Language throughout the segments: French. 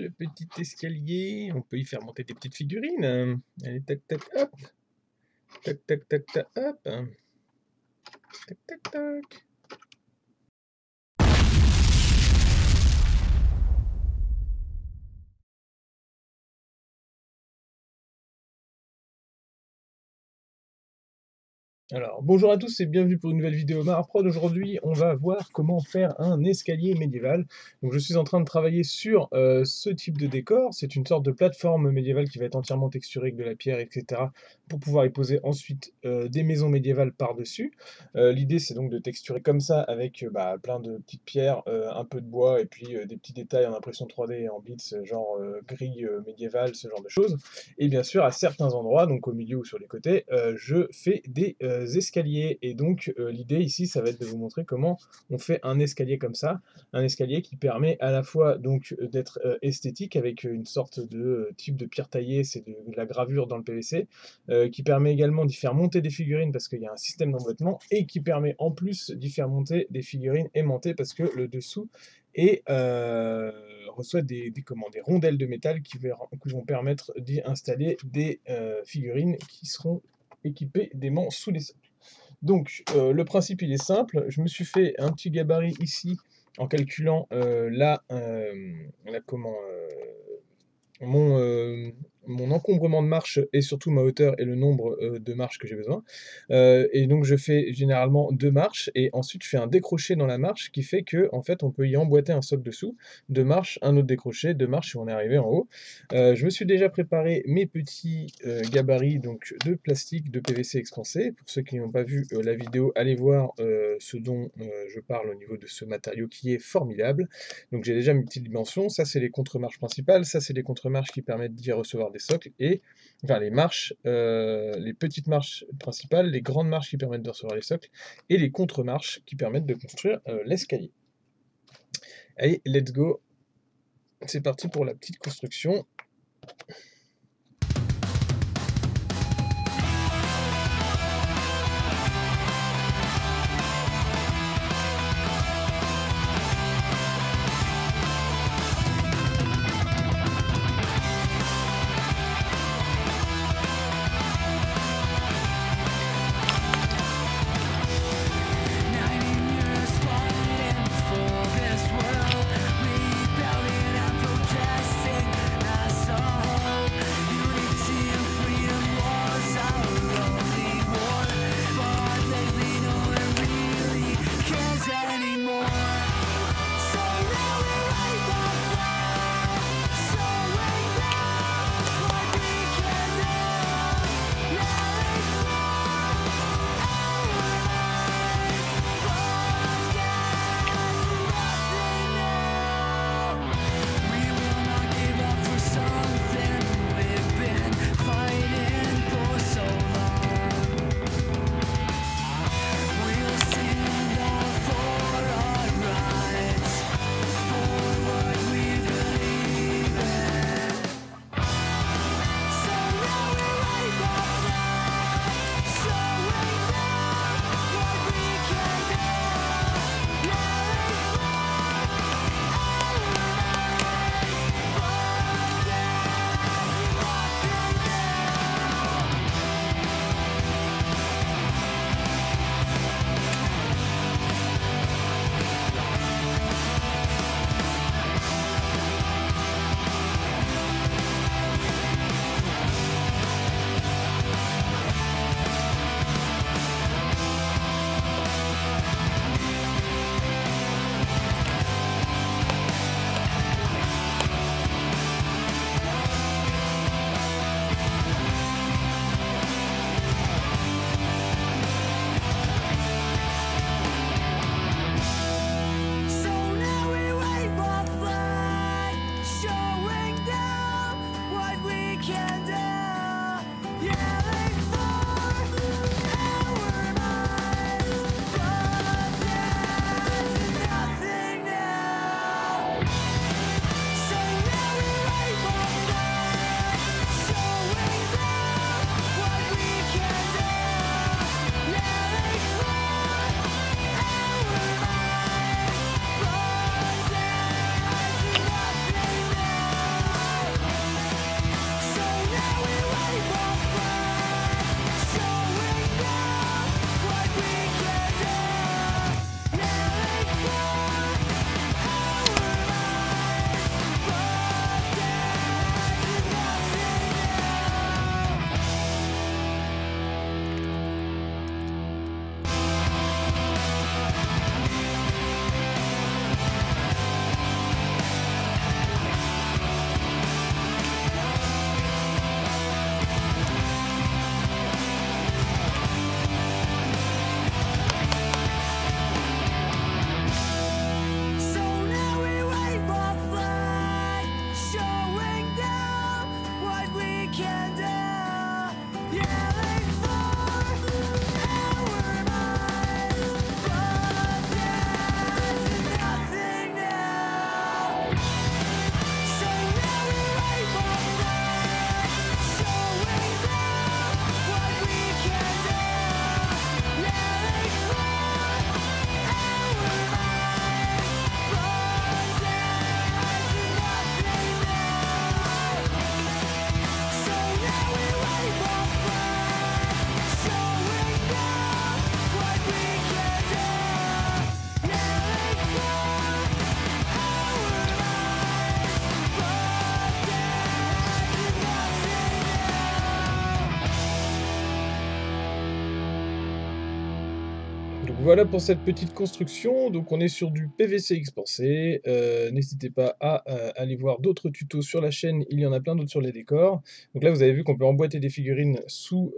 le petit escalier. On peut y faire monter des petites figurines. Allez, tac, tac, hop. Tac, tac, tac, tac, hop. Tac, tac, tac. Alors, bonjour à tous et bienvenue pour une nouvelle vidéo Marprod. Aujourd'hui, on va voir comment faire un escalier médiéval. Donc, je suis en train de travailler sur ce type de décor. C'est une sorte de plateforme médiévale qui va être entièrement texturée avec de la pierre, etc. pour pouvoir y poser ensuite des maisons médiévales par-dessus. L'idée, c'est donc de texturer comme ça avec plein de petites pierres, un peu de bois et puis des petits détails en impression 3D et en blitz, genre grille médiévale, ce genre de choses. Et bien sûr, à certains endroits, donc au milieu ou sur les côtés, je fais des escaliers. Et donc, l'idée ici, ça va être de vous montrer comment on fait un escalier comme ça. Un escalier qui permet à la fois donc d'être esthétique avec une sorte de type de pierre taillée, c'est de la gravure dans le PVC, qui permet également d'y faire monter des figurines parce qu'il y a un système d'emboîtement, et qui permet en plus d'y faire monter des figurines aimantées parce que le dessous est reçoit des rondelles de métal qui vont permettre d'y installer des figurines qui seront équipées d'aimants sous les socles. Donc le principe il est simple, je me suis fait un petit gabarit ici en calculant mon encombrement de marche et surtout ma hauteur et le nombre de marches que j'ai besoin. Et donc je fais généralement 2 marches et ensuite je fais un décroché dans la marche qui fait que en fait on peut y emboîter un socle dessous, 2 marches, un autre décroché, 2 marches et on est arrivé en haut. Je me suis déjà préparé mes petits gabarits donc de plastique, de PVC expansé. Pour ceux qui n'ont pas vu la vidéo, allez voir ce dont je parle au niveau de ce matériau qui est formidable. Donc j'ai déjà mes petites dimensions, ça c'est les contre-marches principales, ça c'est les contre-marches qui permettent d'y recevoir des socles, et enfin les marches, les petites marches principales, les grandes marches qui permettent de recevoir les socles, et les contre-marches qui permettent de construire l'escalier. Allez, let's go, c'est parti pour la petite construction. Voilà pour cette petite construction. Donc on est sur du PVC expansé. N'hésitez pas à aller voir d'autres tutos sur la chaîne, il y en a plein d'autres sur les décors. Donc là, vous avez vu qu'on peut emboîter des figurines sous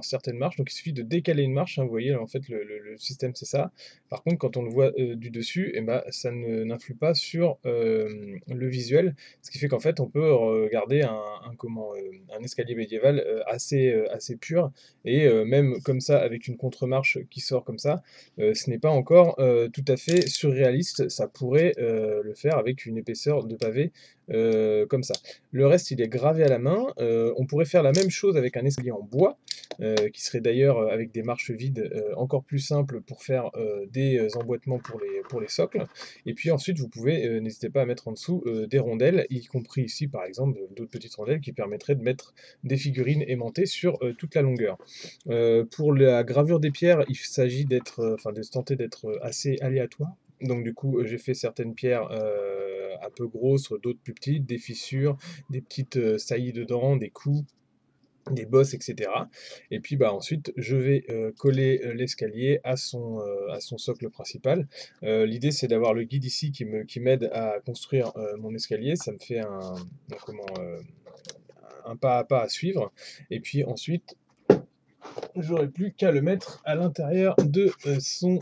certaines marches. Donc il suffit de décaler une marche, hein, vous voyez, en fait, le système, c'est ça. Par contre, quand on le voit du dessus, eh ben, ça n'influe pas sur le visuel. Ce qui fait qu'en fait, on peut regarder un escalier médiéval assez pur. Et même comme ça, avec une contre-marche qui sort comme ça, ce n'est pas encore tout à fait surréaliste. Ça pourrait le faire avec une épaisseur de pavé comme ça. Le reste, il est gravé à la main. On pourrait faire la même chose avec un escalier en bois, qui serait d'ailleurs avec des marches vides encore plus simples pour faire des emboîtements pour les socles. Et puis ensuite, vous pouvez, n'hésitez pas à mettre en dessous des rondelles, y compris ici par exemple d'autres petites rondelles qui permettraient de mettre des figurines aimantées sur toute la longueur. Pour la gravure des pierres, il s'agit de se tenter d'être assez aléatoire. Donc du coup, j'ai fait certaines pierres un peu grosses, d'autres plus petites, des fissures, des petites saillies dedans, des coups, des bosses, etc. Et puis bah, ensuite, je vais coller l'escalier à son socle principal. L'idée, c'est d'avoir le guide ici qui m'aide à construire mon escalier. Ça me fait un pas à pas à suivre. Et puis ensuite, j'aurais plus qu'à le mettre à l'intérieur de son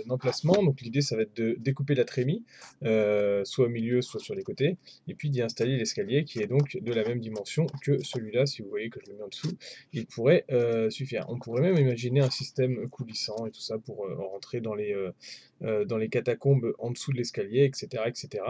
emplacement. Donc l'idée, ça va être de découper la trémie, soit au milieu, soit sur les côtés, et puis d'y installer l'escalier qui est donc de la même dimension que celui-là. Si vous voyez que je le mets en dessous, il pourrait suffire. On pourrait même imaginer un système coulissant et tout ça pour rentrer dans les catacombes en dessous de l'escalier, etc., etc.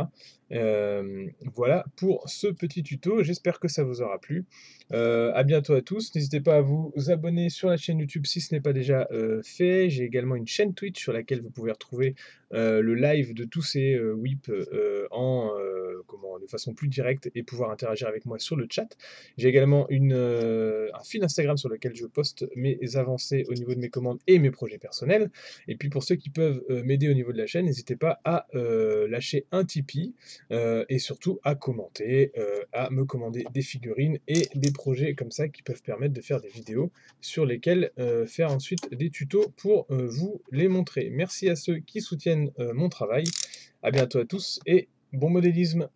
Voilà pour ce petit tuto. J'espère que ça vous aura plu. À bientôt à tous. N'hésitez pas à vous abonner sur la chaîne YouTube si ce n'est pas déjà fait. J'ai également une chaîne Twitch sur laquelle vous pouvez retrouver le live de tous ces whips de façon plus directe et pouvoir interagir avec moi sur le chat. J'ai également un fil Instagram sur lequel je poste mes avancées au niveau de mes commandes et mes projets personnels. Et puis pour ceux qui peuvent m'aider au niveau de la chaîne, n'hésitez pas à lâcher un Tipeee et surtout à commenter, à me commander des figurines et des projets comme ça qui peuvent permettre de faire des vidéos sur lesquelles faire ensuite des tutos pour vous les montrer. Merci à ceux qui soutiennent mon travail. À bientôt à tous et bon modélisme.